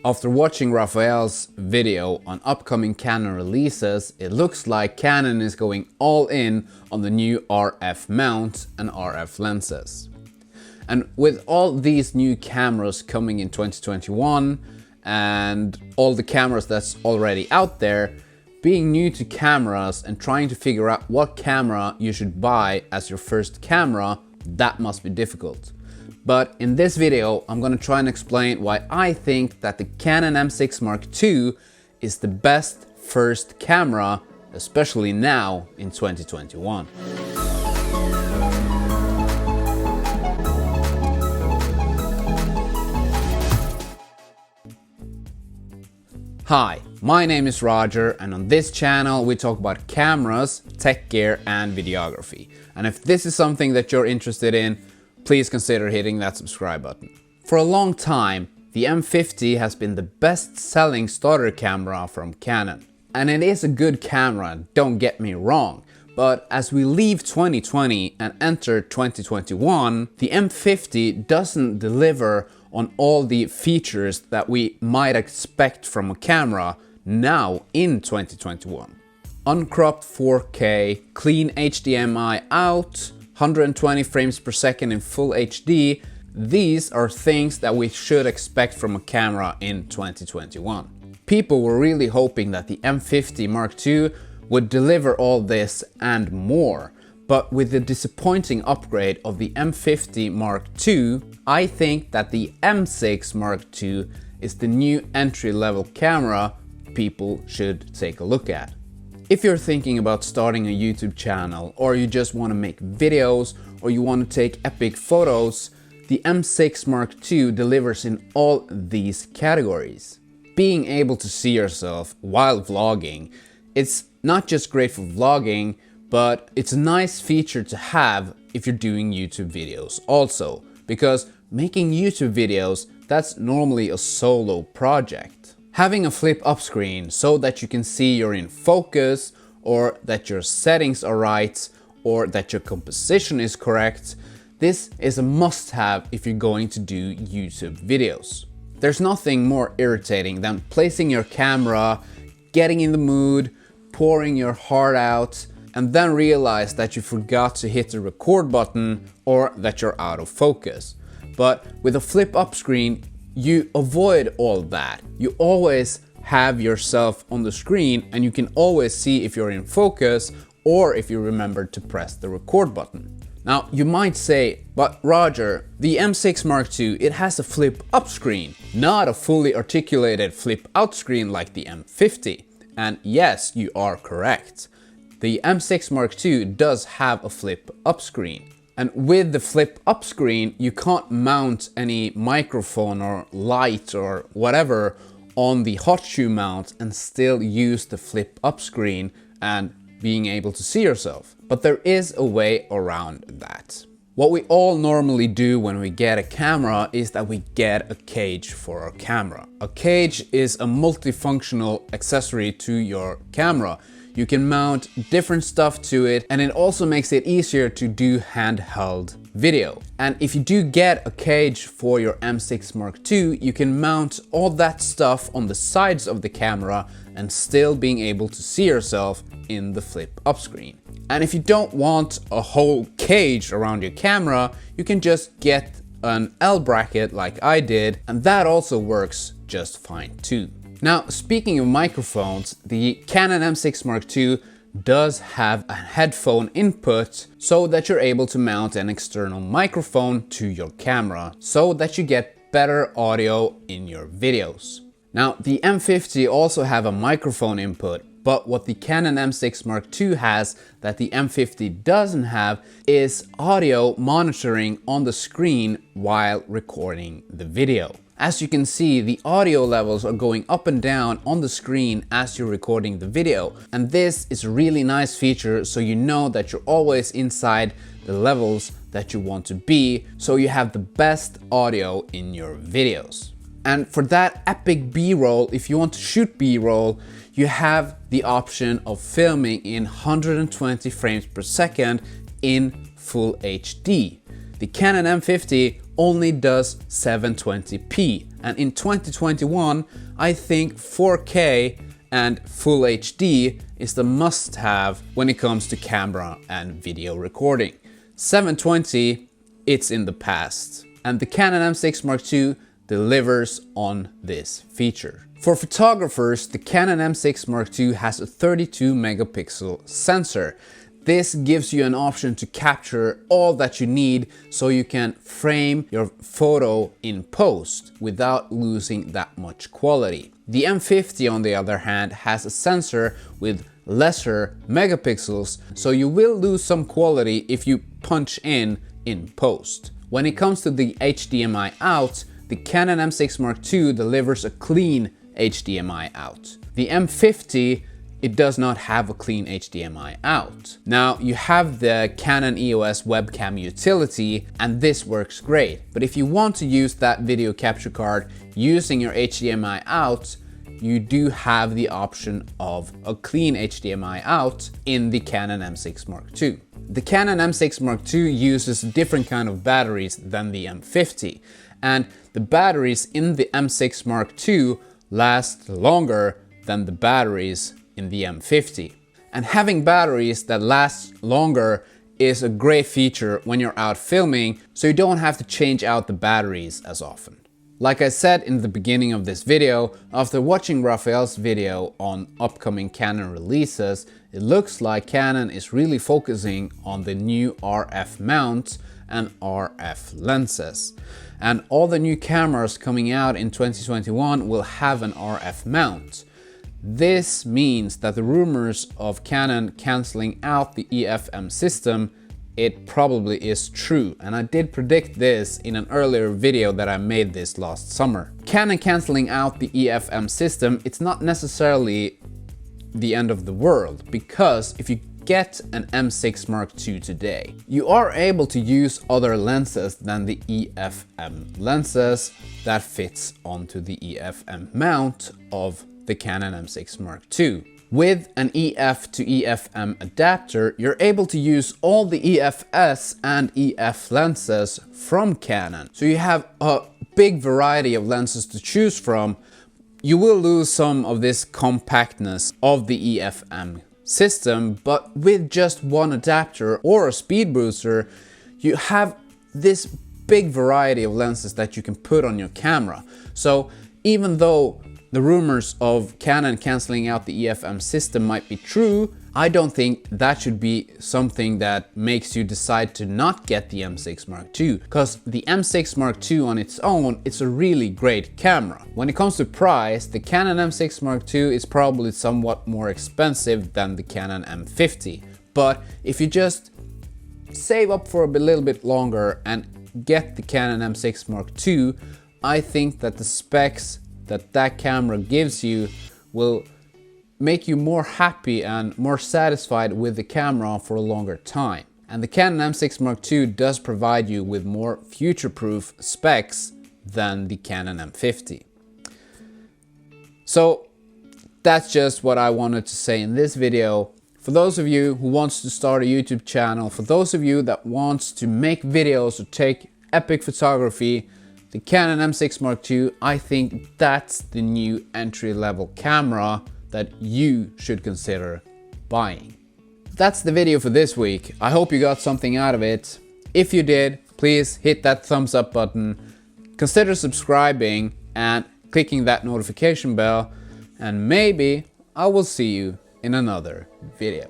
After watching Rafael's video on upcoming Canon releases, it looks like Canon is going all in on the new RF mount and RF lenses. And with all these new cameras coming in 2021 and all the cameras that's already out there, being new to cameras and trying to figure out what camera you should buy as your first camera, that must be difficult. But in this video, I'm gonna try and explain why I think that the Canon M6 Mark II is the best first camera, especially now in 2021. Hi, my name is Roger, and on this channel we talk about cameras, tech gear and videography. And if this is something that you're interested in, please consider hitting that subscribe button. For a long time, the M50 has been the best-selling starter camera from Canon. And it is a good camera, don't get me wrong. But as we leave 2020 and enter 2021, the M50 doesn't deliver on all the features that we might expect from a camera now in 2021. Uncropped 4K, clean HDMI out, 120 frames per second in full HD, these are things that we should expect from a camera in 2021. People were really hoping that the M50 Mark II would deliver all this and more. But with the disappointing upgrade of the M50 Mark II, I think that the M6 Mark II is the new entry-level camera people should take a look at. If you're thinking about starting a YouTube channel, or you just want to make videos, or you want to take epic photos, the M6 Mark II delivers in all these categories. Being able to see yourself while vlogging, it's not just great for vlogging, but it's a nice feature to have if you're doing YouTube videos also, because making YouTube videos, that's normally a solo project. Having a flip up screen so that you can see you're in focus, or that your settings are right, or that your composition is correct, this is a must-have if you're going to do YouTube videos. There's nothing more irritating than placing your camera, getting in the mood, pouring your heart out, and then realize that you forgot to hit the record button or that you're out of focus. But with a flip up screen, you avoid all that. You always have yourself on the screen and you can always see if you're in focus or if you remember to press the record button. Now you might say, but Roger, the M6 Mark II, it has a flip up screen, not a fully articulated flip out screen like the M50. And yes, you are correct. The M6 Mark II does have a flip up screen. And with the flip up screen, you can't mount any microphone or light or whatever on the hot shoe mount and still use the flip up screen and being able to see yourself. But there is a way around that. What we all normally do when we get a camera is that we get a cage for our camera. A cage is a multifunctional accessory to your camera. You can mount different stuff to it, and it also makes it easier to do handheld video. And if you do get a cage for your M6 Mark II, you can mount all that stuff on the sides of the camera and still being able to see yourself in the flip up screen. And if you don't want a whole cage around your camera, you can just get an L bracket like I did, and that also works just fine too. Now, speaking of microphones, the Canon M6 Mark II does have a headphone input so that you're able to mount an external microphone to your camera so that you get better audio in your videos. Now, the M50 also have a microphone input, but what the Canon M6 Mark II has that the M50 doesn't have is audio monitoring on the screen while recording the video. As you can see, the audio levels are going up and down on the screen as you're recording the video. And this is a really nice feature, so you know that you're always inside the levels that you want to be, so you have the best audio in your videos. And for that epic B-roll, if you want to shoot B-roll, you have the option of filming in 120 frames per second in full HD. The Canon M50 only does 720p, And in 2021, I think 4K and Full HD is the must-have when it comes to camera and video recording. 720, it's in the past. And the Canon M6 Mark II delivers on this feature. For photographers, the Canon M6 Mark II has a 32 megapixel sensor. This gives you an option to capture all that you need so you can frame your photo in post without losing that much quality. The M50 on the other hand has a sensor with lesser megapixels, so you will lose some quality if you punch in post. When it comes to the HDMI out, the Canon M6 Mark II delivers a clean HDMI out. The M50, it does not have a clean HDMI out. Now you have the Canon EOS webcam utility and this works great. But if you want to use that video capture card using your HDMI out, you do have the option of a clean HDMI out in the Canon M6 Mark II. The Canon M6 Mark II uses different kind of batteries than the M50, and the batteries in the M6 Mark II last longer than the batteries in the M50. And having batteries that last longer is a great feature when you're out filming, so you don't have to change out the batteries as often. Like I said in the beginning of this video, after watching Rafael's video on upcoming Canon releases, it looks like Canon is really focusing on the new RF mounts and RF lenses. And all the new cameras coming out in 2021 will have an RF mount. This means that the rumors of Canon cancelling out the EFM system, it probably is true. And I did predict this in an earlier video that I made this last summer. Canon cancelling out the EFM system, it's not necessarily the end of the world, because if you get an M6 Mark II today, you are able to use other lenses than the EFM lenses that fits onto the EFM mount of the Canon M6 Mark II. With an EF to EFM adapter, you're able to use all the EFS and EF lenses from Canon. So you have a big variety of lenses to choose from. You will lose some of this compactness of the EFM system, but with just one adapter or a speed booster, you have this big variety of lenses that you can put on your camera. So even though the rumors of Canon cancelling out the EFM system might be true, I don't think that should be something that makes you decide to not get the M6 Mark II, because the M6 Mark II on its own, it's a really great camera. When it comes to price, the Canon M6 Mark II is probably somewhat more expensive than the Canon M50. But if you just save up for a little bit longer and get the Canon M6 Mark II, I think that the specs that camera gives you will make you more happy and more satisfied with the camera for a longer time. And the Canon M6 Mark II does provide you with more future-proof specs than the Canon M50. So that's just what I wanted to say in this video. For those of you who wants to start a YouTube channel, for those of you that wants to make videos or take epic photography, the Canon M6 Mark II, I think that's the new entry-level camera that you should consider buying. That's the video for this week. I hope you got something out of it. If you did, please hit that thumbs up button, consider subscribing and clicking that notification bell, and maybe I will see you in another video.